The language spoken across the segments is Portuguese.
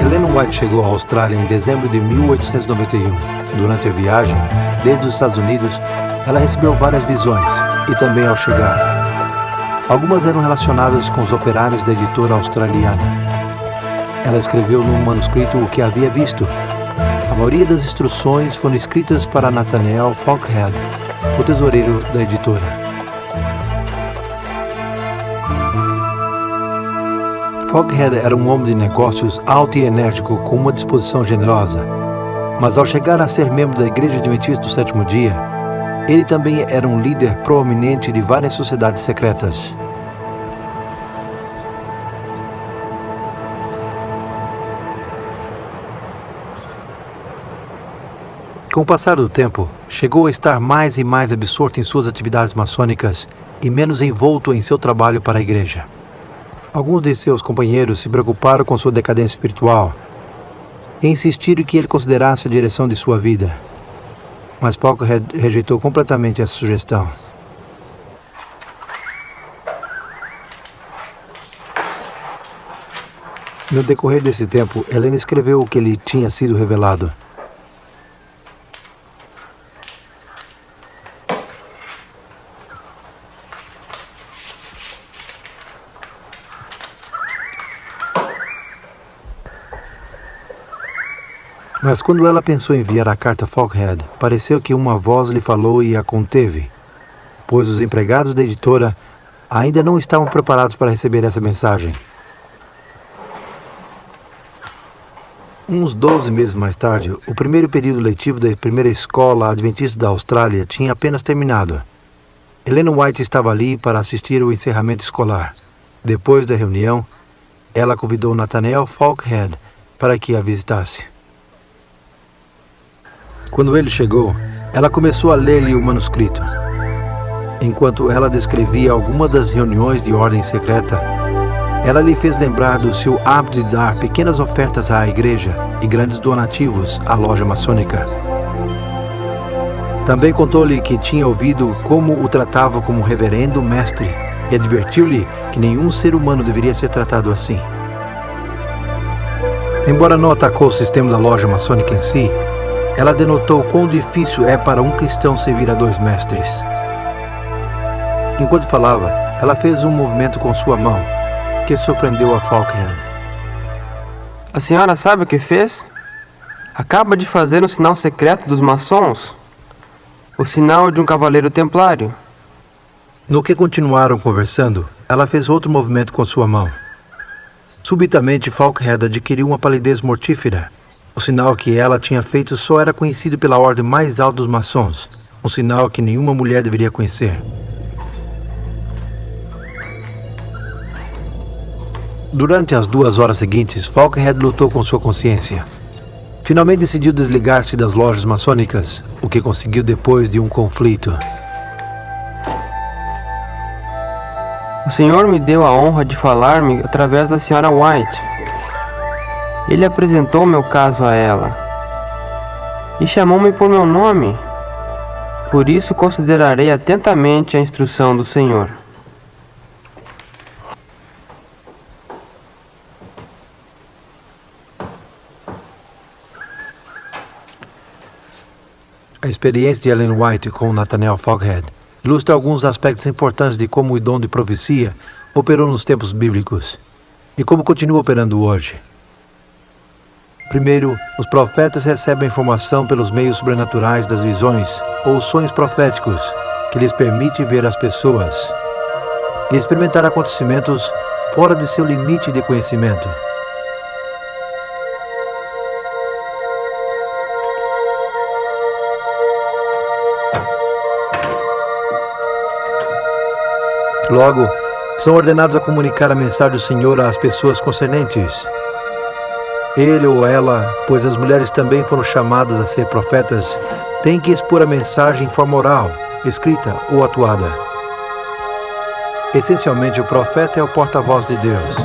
Ellen White chegou à Austrália em dezembro de 1891. Durante a viagem, desde os Estados Unidos, ela recebeu várias visões, e também ao chegar. Algumas eram relacionadas com os operários da editora australiana. Ela escreveu num manuscrito o que havia visto. A maioria das instruções foram escritas para Nathaniel Falkhead, o tesoureiro da editora. Falkhead era um homem de negócios alto e enérgico com uma disposição generosa. Mas ao chegar a ser membro da Igreja Adventista do Sétimo Dia, ele também era um líder proeminente de várias sociedades secretas. Com o passar do tempo, chegou a estar mais e mais absorto em suas atividades maçônicas e menos envolto em seu trabalho para a igreja. Alguns de seus companheiros se preocuparam com sua decadência espiritual e insistiram que ele considerasse a direção de sua vida. Mas Falkhead rejeitou completamente essa sugestão. No decorrer desse tempo, Helena escreveu o que lhe tinha sido revelado. Mas quando ela pensou em enviar a carta a Falkhead, pareceu que uma voz lhe falou e a conteve, pois os empregados da editora ainda não estavam preparados para receber essa mensagem. Uns 12 meses mais tarde, o primeiro período letivo da primeira escola adventista da Austrália tinha apenas terminado. Ellen White estava ali para assistir ao encerramento escolar. Depois da reunião, ela convidou Nathaniel Falkhead para que a visitasse. Quando ele chegou, ela começou a ler-lhe o manuscrito. Enquanto ela descrevia alguma das reuniões de ordem secreta, ela lhe fez lembrar do seu hábito de dar pequenas ofertas à igreja e grandes donativos à loja maçônica. Também contou-lhe que tinha ouvido como o tratava como reverendo mestre e advertiu-lhe que nenhum ser humano deveria ser tratado assim. Embora não atacou o sistema da loja maçônica em si, ela denotou quão difícil é para um cristão servir a dois mestres. Enquanto falava, ela fez um movimento com sua mão, que surpreendeu a Falkhead. A senhora sabe o que fez? Acaba de fazer um sinal secreto dos maçons. O sinal de um cavaleiro templário. No que continuaram conversando, ela fez outro movimento com sua mão. Subitamente, Falkhead adquiriu uma palidez mortífera. O sinal que ela tinha feito só era conhecido pela ordem mais alta dos maçons, um sinal que nenhuma mulher deveria conhecer. Durante as 2 horas seguintes, Falkhead lutou com sua consciência. Finalmente decidiu desligar-se das lojas maçônicas, o que conseguiu depois de um conflito. O senhor me deu a honra de falar-me através da senhora White. Ele apresentou meu caso a ela e chamou-me por meu nome. Por isso considerarei atentamente a instrução do senhor. A experiência de Ellen White com Nathaniel Falkhead ilustra alguns aspectos importantes de como o dom de profecia operou nos tempos bíblicos e como continua operando hoje. Primeiro, os profetas recebem informação pelos meios sobrenaturais das visões ou sonhos proféticos que lhes permite ver as pessoas e experimentar acontecimentos fora de seu limite de conhecimento. Logo, são ordenados a comunicar a mensagem do Senhor às pessoas concernentes. Ele ou ela, pois as mulheres também foram chamadas a ser profetas, têm que expor a mensagem em forma oral, escrita ou atuada. Essencialmente, o profeta é o porta-voz de Deus.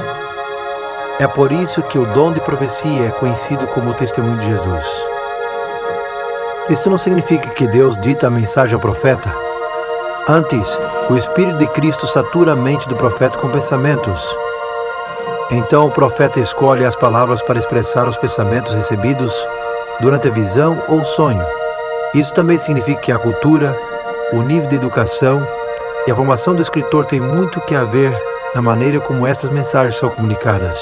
É por isso que o dom de profecia é conhecido como o testemunho de Jesus. Isso não significa que Deus dita a mensagem ao profeta. Antes, o Espírito de Cristo satura a mente do profeta com pensamentos. Então o profeta escolhe as palavras para expressar os pensamentos recebidos durante a visão ou sonho. Isso também significa que a cultura, o nível de educação e a formação do escritor tem muito que ver na maneira como essas mensagens são comunicadas.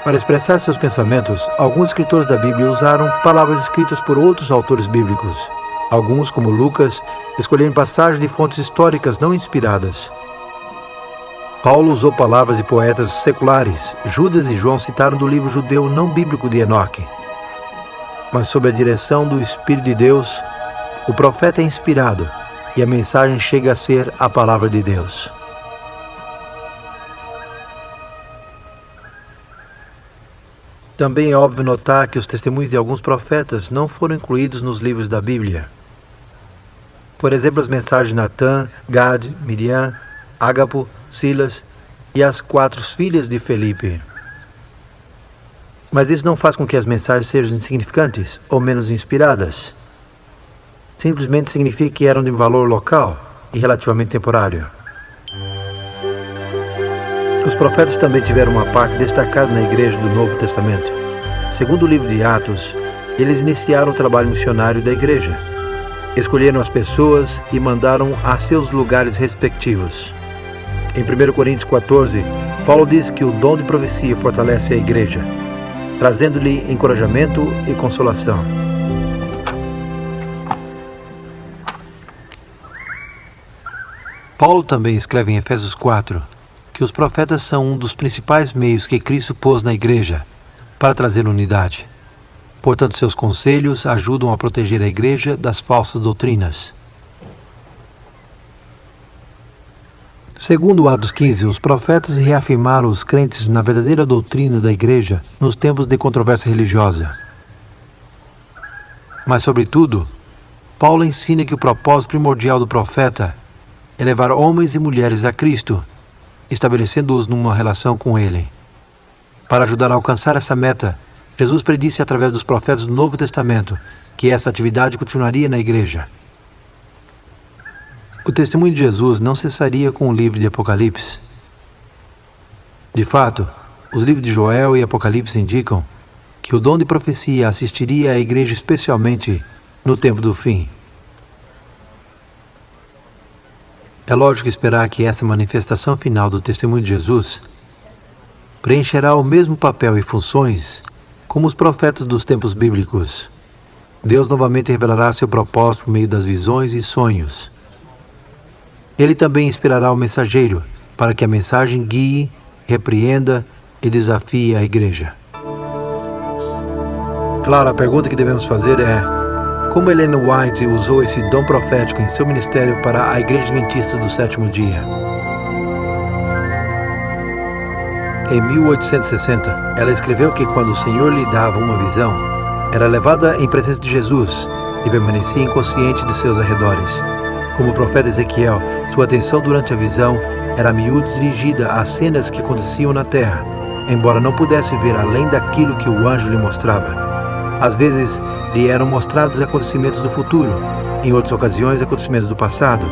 Para expressar seus pensamentos, alguns escritores da Bíblia usaram palavras escritas por outros autores bíblicos. Alguns, como Lucas, escolheram passagens de fontes históricas não inspiradas. Paulo usou palavras de poetas seculares. Judas e João citaram do livro judeu não bíblico de Enoque. Mas sob a direção do Espírito de Deus, o profeta é inspirado e a mensagem chega a ser a palavra de Deus. Também é óbvio notar que os testemunhos de alguns profetas não foram incluídos nos livros da Bíblia. Por exemplo, as mensagens de Natã, Gad, Miriam, Ágapo, Silas e as 4 filhas de Felipe. Mas isso não faz com que as mensagens sejam insignificantes ou menos inspiradas. Simplesmente significa que eram de valor local e relativamente temporário. Os profetas também tiveram uma parte destacada na igreja do Novo Testamento. Segundo o livro de Atos, eles iniciaram o trabalho missionário da igreja. Escolheram as pessoas e mandaram a seus lugares respectivos. Em 1 Coríntios 14, Paulo diz que o dom de profecia fortalece a igreja, trazendo-lhe encorajamento e consolação. Paulo também escreve em Efésios 4 que os profetas são um dos principais meios que Cristo pôs na igreja para trazer unidade. Portanto, seus conselhos ajudam a proteger a igreja das falsas doutrinas. Segundo Atos 15, os profetas reafirmaram os crentes na verdadeira doutrina da igreja nos tempos de controvérsia religiosa. Mas, sobretudo, Paulo ensina que o propósito primordial do profeta é levar homens e mulheres a Cristo, estabelecendo-os numa relação com Ele. Para ajudar a alcançar essa meta, Jesus predisse através dos profetas do Novo Testamento que essa atividade continuaria na igreja. O testemunho de Jesus não cessaria com o livro de Apocalipse. De fato, os livros de Joel e Apocalipse indicam que o dom de profecia assistiria à igreja especialmente no tempo do fim. É lógico esperar que essa manifestação final do testemunho de Jesus preencherá o mesmo papel e funções como os profetas dos tempos bíblicos. Deus novamente revelará seu propósito por meio das visões e sonhos. Ele também inspirará o mensageiro para que a mensagem guie, repreenda e desafie a igreja. Claro, a pergunta que devemos fazer é: como Ellen White usou esse dom profético em seu ministério para a Igreja Adventista do Sétimo Dia? Em 1860, ela escreveu que quando o Senhor lhe dava uma visão, era levada em presença de Jesus e permanecia inconsciente de seus arredores. Como o profeta Ezequiel, sua atenção durante a visão era a miúdo dirigida às cenas que aconteciam na terra, embora não pudesse ver além daquilo que o anjo lhe mostrava. Às vezes, lhe eram mostrados acontecimentos do futuro, em outras ocasiões, acontecimentos do passado.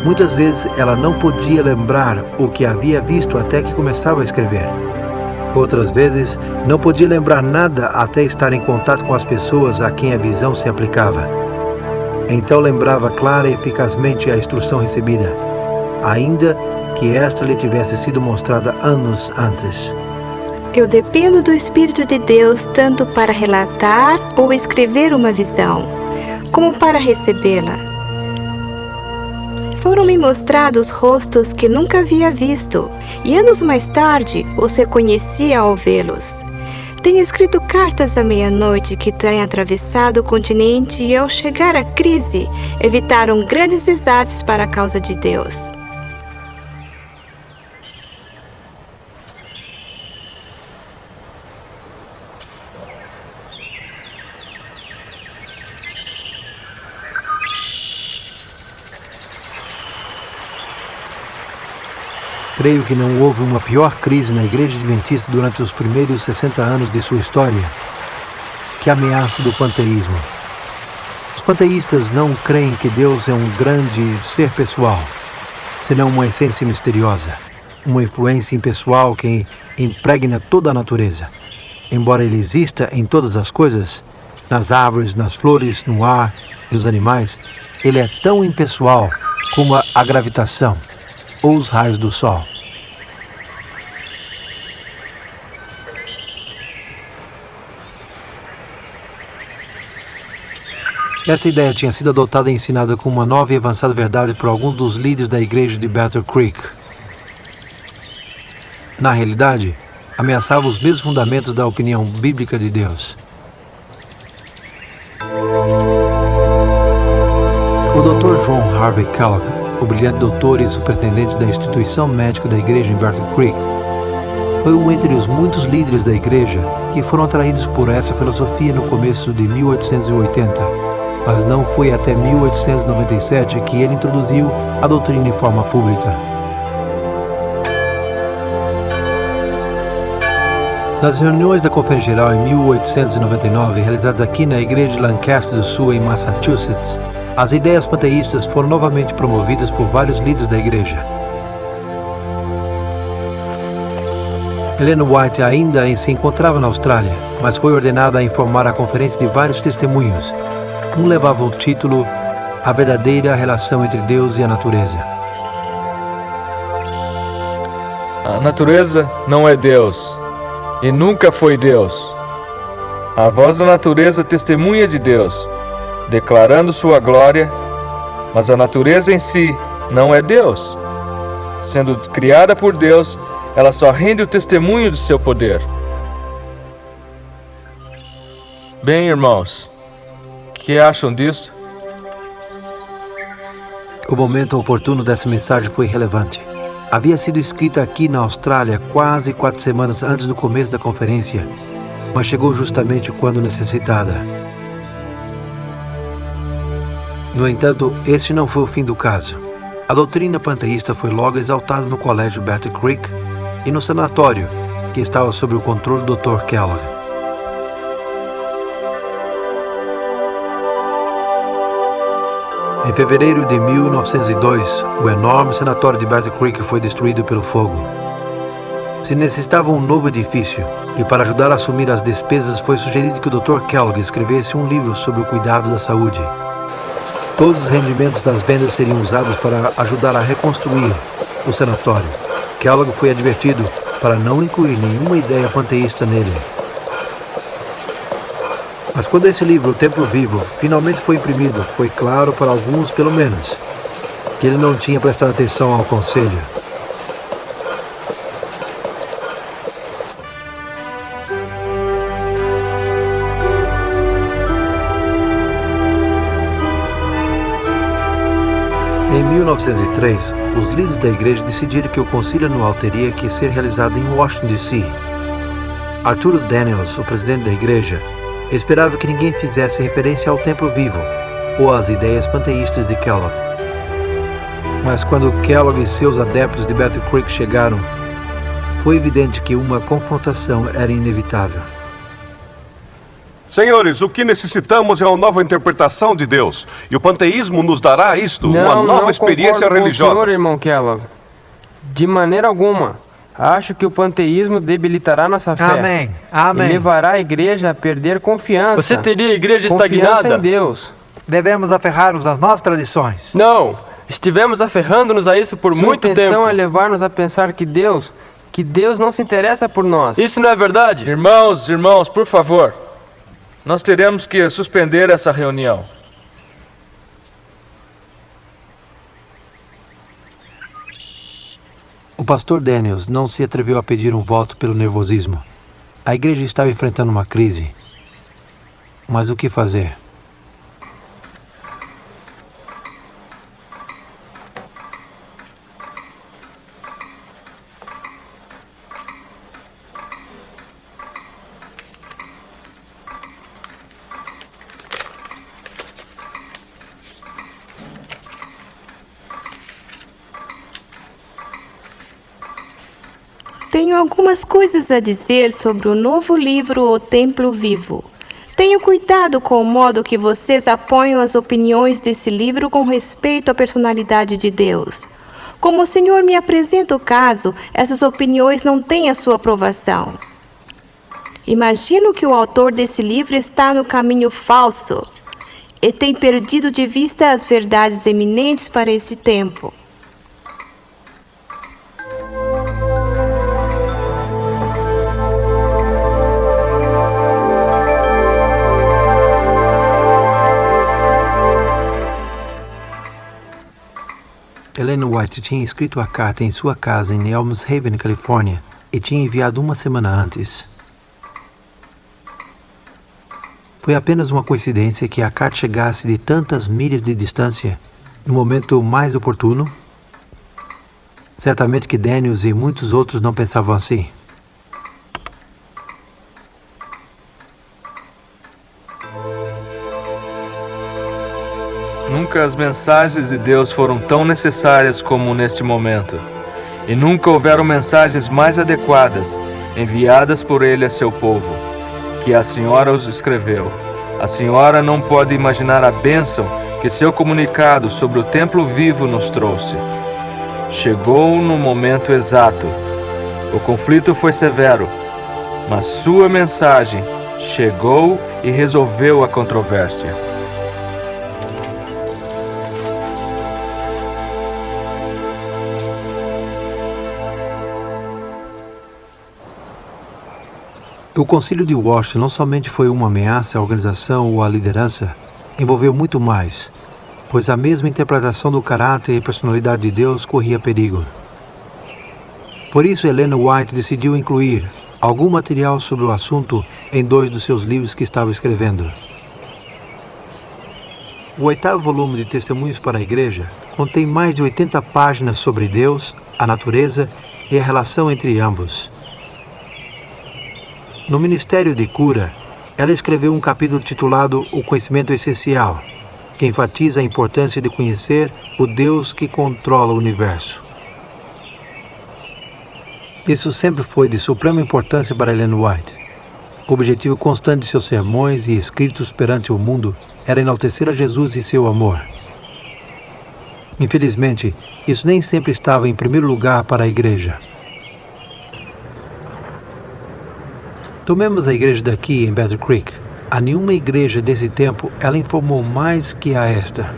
Muitas vezes, ela não podia lembrar o que havia visto até que começava a escrever. Outras vezes, não podia lembrar nada até estar em contato com as pessoas a quem a visão se aplicava. Então lembrava clara e eficazmente a instrução recebida, ainda que esta lhe tivesse sido mostrada anos antes. Eu dependo do Espírito de Deus tanto para relatar ou escrever uma visão, como para recebê-la. Foram-me mostrados rostos que nunca havia visto, e anos mais tarde os reconhecia ao vê-los. Tenho escrito cartas à meia-noite que têm atravessado o continente e, ao chegar à crise, evitaram grandes desastres para a causa de Deus. Creio que não houve uma pior crise na Igreja Adventista durante os primeiros 60 anos de sua história que a ameaça do panteísmo. Os panteístas não creem que Deus é um grande ser pessoal, senão uma essência misteriosa, uma influência impessoal que impregna toda a natureza. Embora ele exista em todas as coisas, nas árvores, nas flores, no ar e nos animais, ele é tão impessoal como a gravitação ou os raios do sol. Esta ideia tinha sido adotada e ensinada como uma nova e avançada verdade por alguns dos líderes da igreja de Battle Creek. Na realidade, ameaçava os mesmos fundamentos da opinião bíblica de Deus. O Dr. John Harvey Kellogg, o brilhante doutor e superintendente da instituição médica da igreja em Battle Creek, foi um entre os muitos líderes da igreja que foram atraídos por essa filosofia no começo de 1880. Mas não foi até 1897 que ele introduziu a doutrina em forma pública. Nas reuniões da Conferência Geral em 1899, realizadas aqui na Igreja de Lancaster do Sul, em Massachusetts, as ideias panteístas foram novamente promovidas por vários líderes da igreja. Ellen White ainda se encontrava na Austrália, mas foi ordenada a informar a conferência de vários testemunhos. Um levava o título A Verdadeira Relação entre Deus e a Natureza. A natureza não é Deus, e nunca foi Deus. A voz da natureza testemunha de Deus, declarando sua glória, mas a natureza em si não é Deus. Sendo criada por Deus, ela só rende o testemunho de seu poder. Bem, irmãos, o que acham disso? O momento oportuno dessa mensagem foi relevante. Havia sido escrita aqui na Austrália quase 4 semanas antes do começo da conferência, mas chegou justamente quando necessitada. No entanto, esse não foi o fim do caso. A doutrina panteísta foi logo exaltada no colégio Battle Creek e no sanatório, que estava sob o controle do Dr. Kellogg. Em fevereiro de 1902, o enorme sanatório de Battle Creek foi destruído pelo fogo. Se necessitava um novo edifício, e para ajudar a assumir as despesas foi sugerido que o Dr. Kellogg escrevesse um livro sobre o cuidado da saúde. Todos os rendimentos das vendas seriam usados para ajudar a reconstruir o sanatório. Kellogg foi advertido para não incluir nenhuma ideia panteísta nele. Mas quando esse livro, O Templo Vivo, finalmente foi imprimido, foi claro para alguns, pelo menos, que ele não tinha prestado atenção ao conselho. Em 1903, os líderes da igreja decidiram que o concílio anual teria que ser realizado em Washington, D.C. Arthur Daniels, o presidente da igreja, esperava que ninguém fizesse referência ao Templo Vivo ou às ideias panteístas de Kellogg. Mas quando Kellogg e seus adeptos de Battle Creek chegaram, foi evidente que uma confrontação era inevitável. Senhores, o que necessitamos é uma nova interpretação de Deus. E o panteísmo nos dará isto, uma nova experiência religiosa. Não, senhor, irmão Kellogg. De maneira alguma. Acho que o panteísmo debilitará nossa fé. Amém. Amém. E levará a igreja a perder confiança. Você teria a igreja Confiança estagnada? em Deus. Devemos aferrar-nos às nossas tradições. Não. Estivemos aferrando-nos a isso por muito Sua intenção tempo. é levar-nos a pensar que Deus não se interessa por nós. Isso não é verdade? Irmãos, por favor. Nós teremos que suspender essa reunião. O pastor Daniels não se atreveu a pedir um voto pelo nervosismo. A igreja estava enfrentando uma crise. Mas o que fazer? Tenho algumas coisas a dizer sobre o novo livro O Templo Vivo. Tenha cuidado com o modo que vocês apoiam as opiniões desse livro com respeito à personalidade de Deus. Como o Senhor me apresenta o caso, essas opiniões não têm a sua aprovação. Imagino que o autor desse livro está no caminho falso e tem perdido de vista as verdades eminentes para esse tempo. Ellen White tinha escrito a carta em sua casa em Elms Haven, Califórnia, e tinha enviado uma semana antes. Foi apenas uma coincidência que a carta chegasse de tantas milhas de distância no momento mais oportuno? Certamente que Daniels e muitos outros não pensavam assim. Nunca as mensagens de Deus foram tão necessárias como neste momento. E nunca houveram mensagens mais adequadas, enviadas por Ele a seu povo, que a senhora os escreveu. A senhora não pode imaginar a bênção que seu comunicado sobre o templo vivo nos trouxe. Chegou no momento exato. O conflito foi severo, mas sua mensagem chegou e resolveu a controvérsia. O Concílio de Washington não somente foi uma ameaça à organização ou à liderança, envolveu muito mais, pois a mesma interpretação do caráter e personalidade de Deus corria perigo. Por isso, Ellen White decidiu incluir algum material sobre o assunto em 2 dos seus livros que estava escrevendo. O 8º volume de Testemunhos para a Igreja contém mais de 80 páginas sobre Deus, a natureza e a relação entre ambos. No Ministério de Cura, ela escreveu um capítulo titulado O Conhecimento Essencial, que enfatiza a importância de conhecer o Deus que controla o universo. Isso sempre foi de suprema importância para Ellen White. O objetivo constante de seus sermões e escritos perante o mundo era enaltecer a Jesus e seu amor. Infelizmente, isso nem sempre estava em primeiro lugar para a igreja. Tomemos a igreja daqui em Battle Creek. A nenhuma igreja desse tempo ela informou mais que a esta.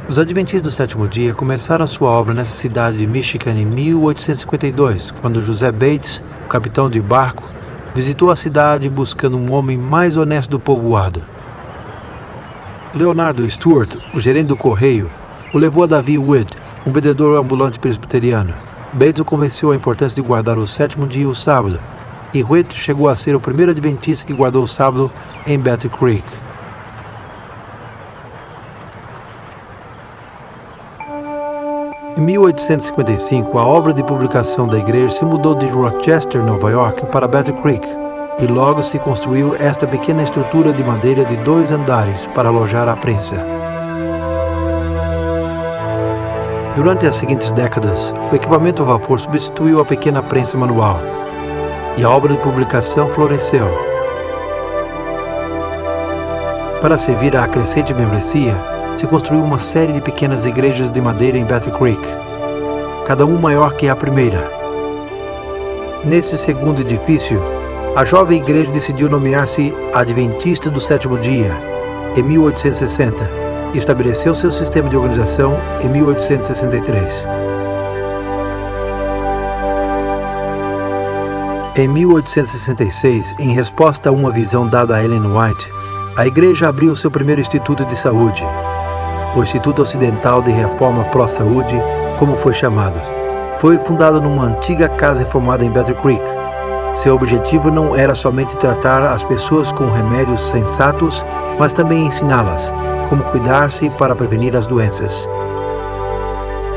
Os Adventistas do Sétimo Dia começaram sua obra nessa cidade de Michigan em 1852, quando José Bates, o capitão de barco, visitou a cidade buscando um homem mais honesto do povoado. Leonardo Stewart, o gerente do correio, o levou a Davi Wood, um vendedor ambulante presbiteriano. Bates o convenceu a importância de guardar o sétimo dia e o sábado, e Whit chegou a ser o primeiro adventista que guardou o sábado em Battle Creek. Em 1855, a obra de publicação da igreja se mudou de Rochester, Nova York, para Battle Creek, e logo se construiu esta pequena estrutura de madeira de 2 andares para alojar a prensa. Durante as seguintes décadas, o equipamento a vapor substituiu a pequena prensa manual, e a obra de publicação floresceu. Para servir à crescente membresia, se construiu uma série de pequenas igrejas de madeira em Battle Creek, cada uma maior que a primeira. Nesse segundo edifício, a jovem igreja decidiu nomear-se Adventista do Sétimo Dia, em 1860, e estabeleceu seu sistema de organização em 1863. Em 1866, em resposta a uma visão dada a Ellen White, a igreja abriu seu primeiro instituto de saúde, o Instituto Ocidental de Reforma Pró-Saúde, como foi chamado. Foi fundado numa antiga casa reformada em Battle Creek. Seu objetivo não era somente tratar as pessoas com remédios sensatos, mas também ensiná-las como cuidar-se para prevenir as doenças.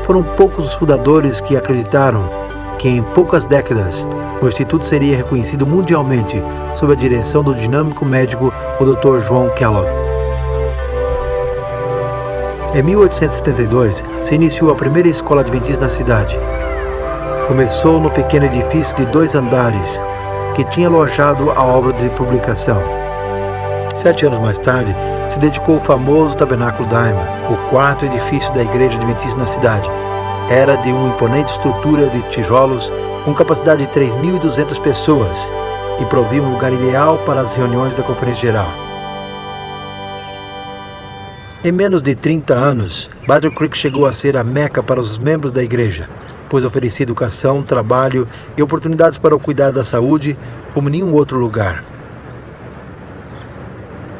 Foram poucos os fundadores que acreditaram que em poucas décadas o Instituto seria reconhecido mundialmente sob a direção do dinâmico médico o Dr. João Kellogg. Em 1872, se iniciou a primeira escola adventista na cidade. Começou no pequeno edifício de 2 andares, que tinha alojado a obra de publicação. 7 anos mais tarde, se dedicou ao famoso Tabernáculo Daima, o quarto edifício da Igreja Adventista na cidade. Era de uma imponente estrutura de tijolos, com capacidade de 3.200 pessoas, e provia um lugar ideal para as reuniões da Conferência Geral. Em menos de 30 anos, Battle Creek chegou a ser a meca para os membros da igreja, pois oferecia educação, trabalho e oportunidades para o cuidado da saúde como nenhum outro lugar.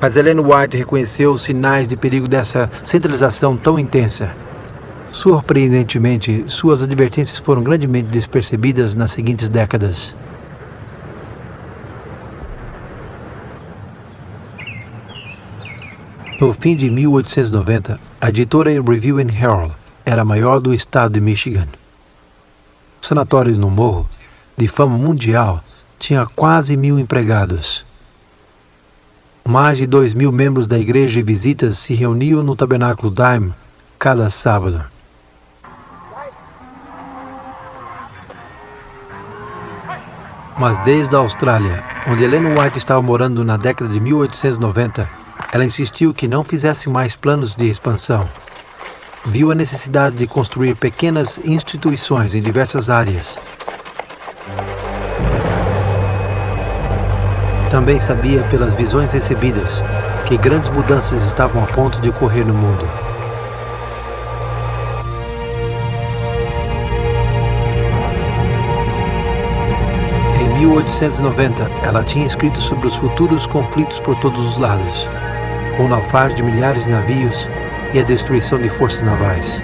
Mas Ellen White reconheceu os sinais de perigo dessa centralização tão intensa. Surpreendentemente, suas advertências foram grandemente despercebidas nas seguintes décadas. No fim de 1890, a editora Review and Herald era a maior do estado de Michigan. O sanatório no Morro, de fama mundial, tinha quase 1.000 empregados. Mais de 2.000 membros da igreja e visitas se reuniam no Tabernáculo Daim cada sábado. Mas desde a Austrália, onde Ellen White estava morando na década de 1890, ela insistiu que não fizesse mais planos de expansão. Viu a necessidade de construir pequenas instituições em diversas áreas. Também sabia pelas visões recebidas que grandes mudanças estavam a ponto de ocorrer no mundo. Em 1890, ela tinha escrito sobre os futuros conflitos por todos os lados, com o naufrágio de milhares de navios e a destruição de forças navais.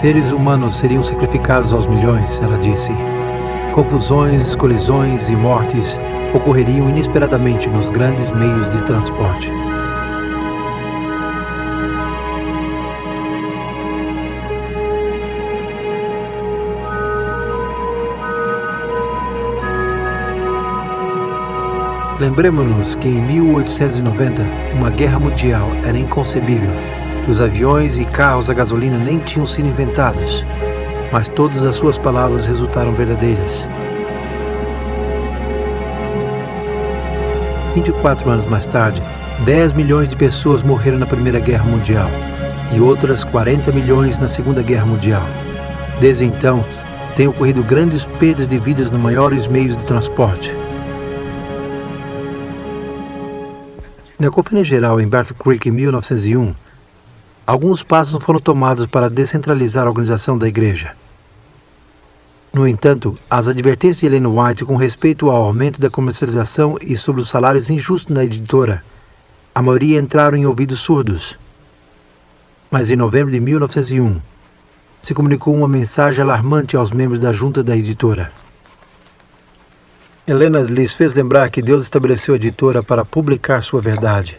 Seres humanos seriam sacrificados aos milhões, ela disse. Confusões, colisões e mortes ocorreriam inesperadamente nos grandes meios de transporte. Lembremos-nos que em 1890, uma guerra mundial era inconcebível. Os aviões e carros a gasolina nem tinham sido inventados, mas todas as suas palavras resultaram verdadeiras. 24 anos mais tarde, 10 milhões de pessoas morreram na Primeira Guerra Mundial e outras 40 milhões na Segunda Guerra Mundial. Desde então, têm ocorrido grandes perdas de vidas nos maiores meios de transporte. Na Conferência Geral em Battle Creek em 1901, alguns passos foram tomados para descentralizar a organização da igreja. No entanto, as advertências de Ellen White com respeito ao aumento da comercialização e sobre os salários injustos na editora, a maioria entraram em ouvidos surdos. Mas em novembro de 1901, se comunicou uma mensagem alarmante aos membros da junta da editora. Helena lhes fez lembrar que Deus estabeleceu a editora para publicar sua verdade,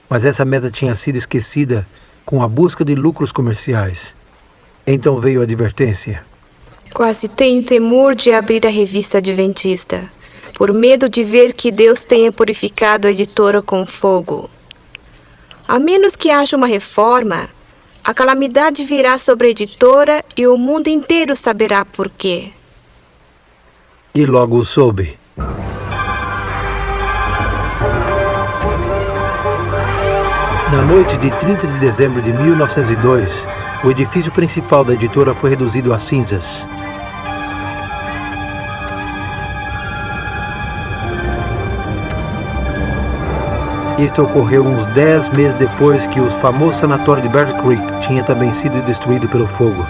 mas essa meta tinha sido esquecida com a busca de lucros comerciais. Então veio a advertência. Quase tenho temor de abrir a revista adventista, por medo de ver que Deus tenha purificado a editora com fogo. A menos que haja uma reforma, a calamidade virá sobre a editora e o mundo inteiro saberá por quê. E logo soube. Na noite de 30 de dezembro de 1902, o edifício principal da editora foi reduzido a cinzas. Isto ocorreu uns 10 meses depois que o famoso sanatório de Battle Creek tinha também sido destruído pelo fogo.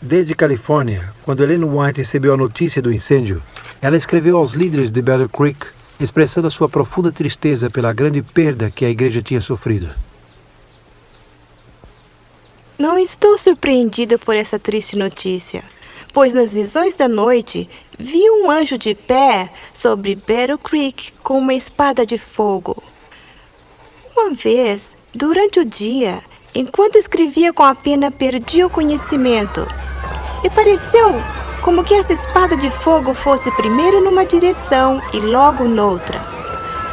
Desde Califórnia, quando Ellen White recebeu a notícia do incêndio, ela escreveu aos líderes de Battle Creek, expressando a sua profunda tristeza pela grande perda que a igreja tinha sofrido. Não estou surpreendida por essa triste notícia, pois nas visões da noite vi um anjo de pé sobre Battle Creek com uma espada de fogo. Uma vez, durante o dia, enquanto escrevia com a pena, perdi o conhecimento. E pareceu como que essa espada de fogo fosse primeiro numa direção e logo noutra.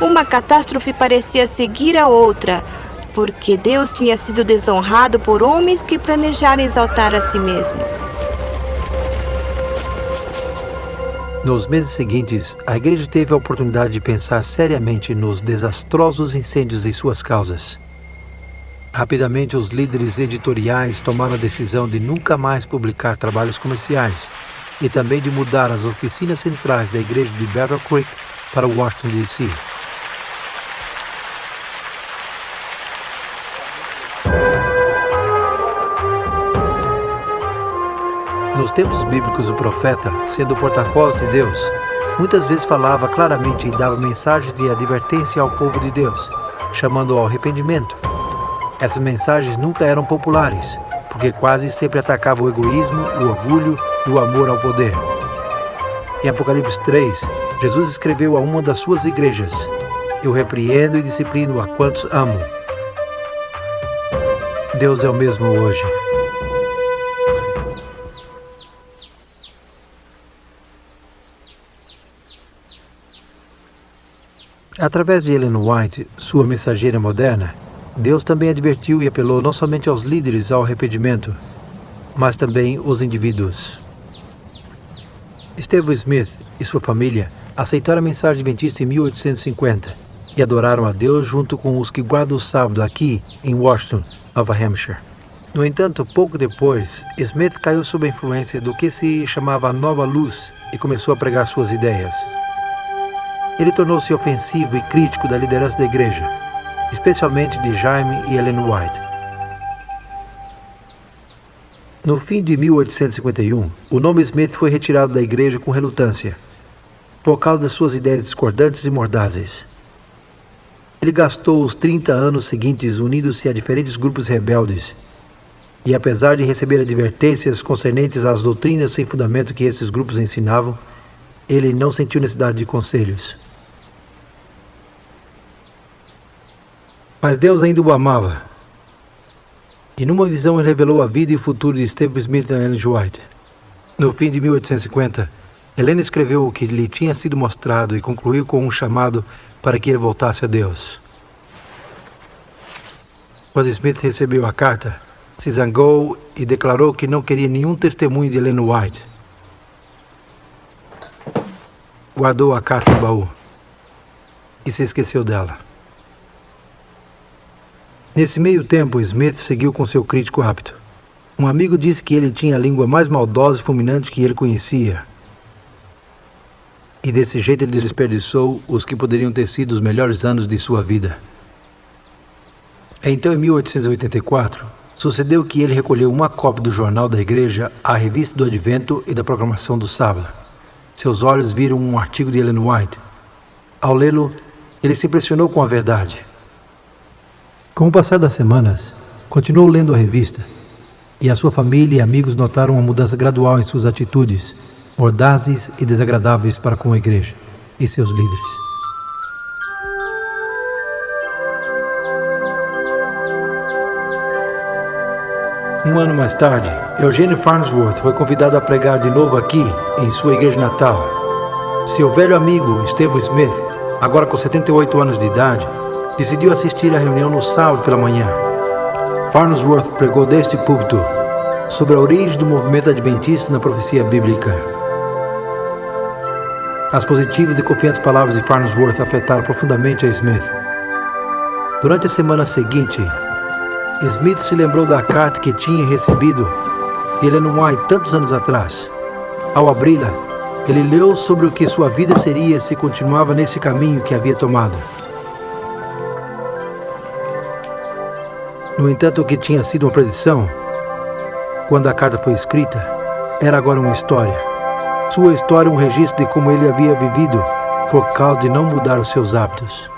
Uma catástrofe parecia seguir a outra, porque Deus tinha sido desonrado por homens que planejaram exaltar a si mesmos. Nos meses seguintes, a igreja teve a oportunidade de pensar seriamente nos desastrosos incêndios em suas causas. Rapidamente, os líderes editoriais tomaram a decisão de nunca mais publicar trabalhos comerciais e também de mudar as oficinas centrais da igreja de Battle Creek para Washington, D.C. Nos tempos bíblicos, o profeta, sendo o porta-voz de Deus, muitas vezes falava claramente e dava mensagens de advertência ao povo de Deus, chamando ao arrependimento. Essas mensagens nunca eram populares, porque quase sempre atacavam o egoísmo, o orgulho e o amor ao poder. Em Apocalipse 3, Jesus escreveu a uma das suas igrejas: "Eu repreendo e disciplino a quantos amo." Deus é o mesmo hoje. Através de Ellen White, sua mensageira moderna, Deus também advertiu e apelou não somente aos líderes ao arrependimento, mas também os indivíduos. Stephen Smith e sua família aceitaram a mensagem adventista em 1850 e adoraram a Deus junto com os que guardam o sábado aqui em Washington, Nova Hampshire. No entanto, pouco depois, Smith caiu sob a influência do que se chamava a Nova Luz e começou a pregar suas ideias. Ele tornou-se ofensivo e crítico da liderança da igreja, especialmente de Jaime e Ellen White. No fim de 1851, o nome Smith foi retirado da igreja com relutância, por causa das suas ideias discordantes e mordazes. Ele gastou os 30 anos seguintes unindo-se a diferentes grupos rebeldes, e apesar de receber advertências concernentes às doutrinas sem fundamento que esses grupos ensinavam, ele não sentiu necessidade de conselhos. Mas Deus ainda o amava. E numa visão ele revelou a vida e o futuro de Stephen Smith e Ellen White. No fim de 1850, Helena escreveu o que lhe tinha sido mostrado e concluiu com um chamado para que ele voltasse a Deus. Quando Smith recebeu a carta, se zangou e declarou que não queria nenhum testemunho de Ellen White. Guardou a carta no baú e se esqueceu dela. Nesse meio tempo, Smith seguiu com seu crítico hábito. Um amigo disse que ele tinha a língua mais maldosa e fulminante que ele conhecia. E desse jeito ele desperdiçou os que poderiam ter sido os melhores anos de sua vida. Então, em 1884, sucedeu que ele recolheu uma cópia do jornal da igreja, a Revista do Advento e da Proclamação do Sábado. Seus olhos viram um artigo de Ellen White. Ao lê-lo, ele se impressionou com a verdade. Com o passar das semanas, continuou lendo a revista, e a sua família e amigos notaram uma mudança gradual em suas atitudes, mordazes e desagradáveis para com a igreja e seus líderes. Um ano mais tarde, Eugene Farnsworth foi convidado a pregar de novo aqui, em sua igreja natal. Seu velho amigo, Stephen Smith, agora com 78 anos de idade, decidiu assistir à reunião no sábado pela manhã. Farnsworth pregou deste púlpito sobre a origem do movimento adventista na profecia bíblica. As positivas e confiantes palavras de Farnsworth afetaram profundamente a Smith. Durante a semana seguinte, Smith se lembrou da carta que tinha recebido de Ellen White tantos anos atrás. Ao abri-la, ele leu sobre o que sua vida seria se continuava nesse caminho que havia tomado. No entanto, o que tinha sido uma predição, quando a carta foi escrita, era agora uma história. Sua história um registro de como ele havia vivido por causa de não mudar os seus hábitos.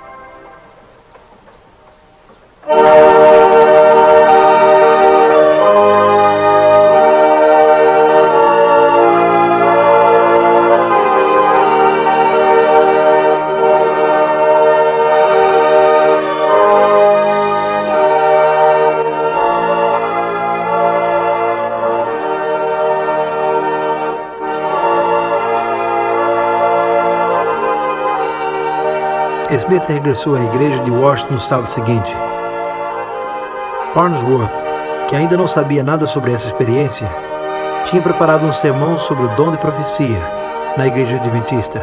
Smith regressou à igreja de Washington no sábado seguinte. Farnsworth, que ainda não sabia nada sobre essa experiência, tinha preparado um sermão sobre o dom de profecia na igreja adventista.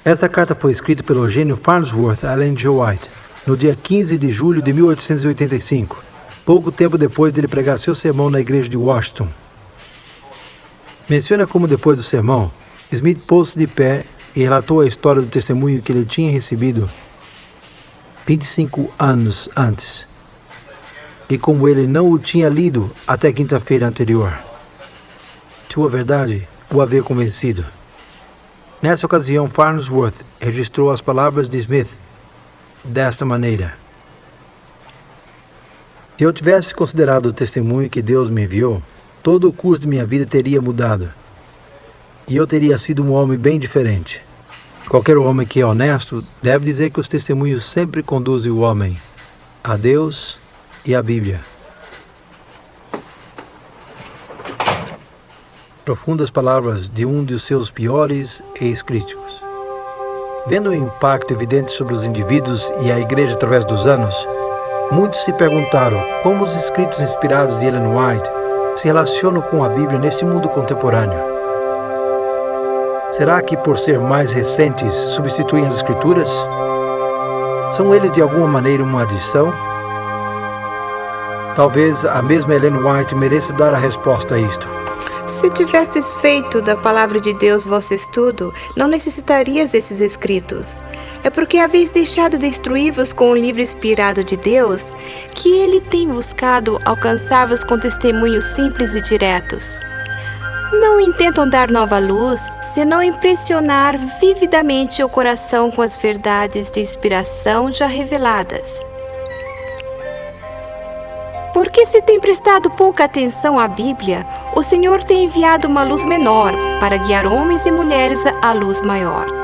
Esta carta foi escrita pelo Eugênio Farnsworth a Ellen G. White, no dia 15 de julho de 1885, pouco tempo depois de ele pregar seu sermão na igreja de Washington. Menciona como depois do sermão, Smith pôs-se de pé e relatou a história do testemunho que ele tinha recebido 25 anos antes, e como ele não o tinha lido até quinta-feira anterior. Sua verdade o havia convencido. Nessa ocasião, Farnsworth registrou as palavras de Smith desta maneira: se eu tivesse considerado o testemunho que Deus me enviou, todo o curso de minha vida teria mudado, e eu teria sido um homem bem diferente. Qualquer homem que é honesto deve dizer que os testemunhos sempre conduzem o homem a Deus e à Bíblia. Profundas palavras de um de seus piores ex-críticos. Vendo o impacto evidente sobre os indivíduos e a igreja através dos anos, muitos se perguntaram como os escritos inspirados de Ellen White se relacionam com a Bíblia neste mundo contemporâneo. Será que, por ser mais recentes, substituem as Escrituras? São eles de alguma maneira uma adição? Talvez a mesma Ellen White mereça dar a resposta a isto. Se tivesses feito da palavra de Deus vosso estudo, não necessitarias desses escritos. É porque haveis deixado de instruir-vos com o livro inspirado de Deus, que ele tem buscado alcançar-vos com testemunhos simples e diretos. Não intentam dar nova luz, senão impressionar vividamente o coração com as verdades de inspiração já reveladas. Porque se tem prestado pouca atenção à Bíblia, o Senhor tem enviado uma luz menor para guiar homens e mulheres à luz maior.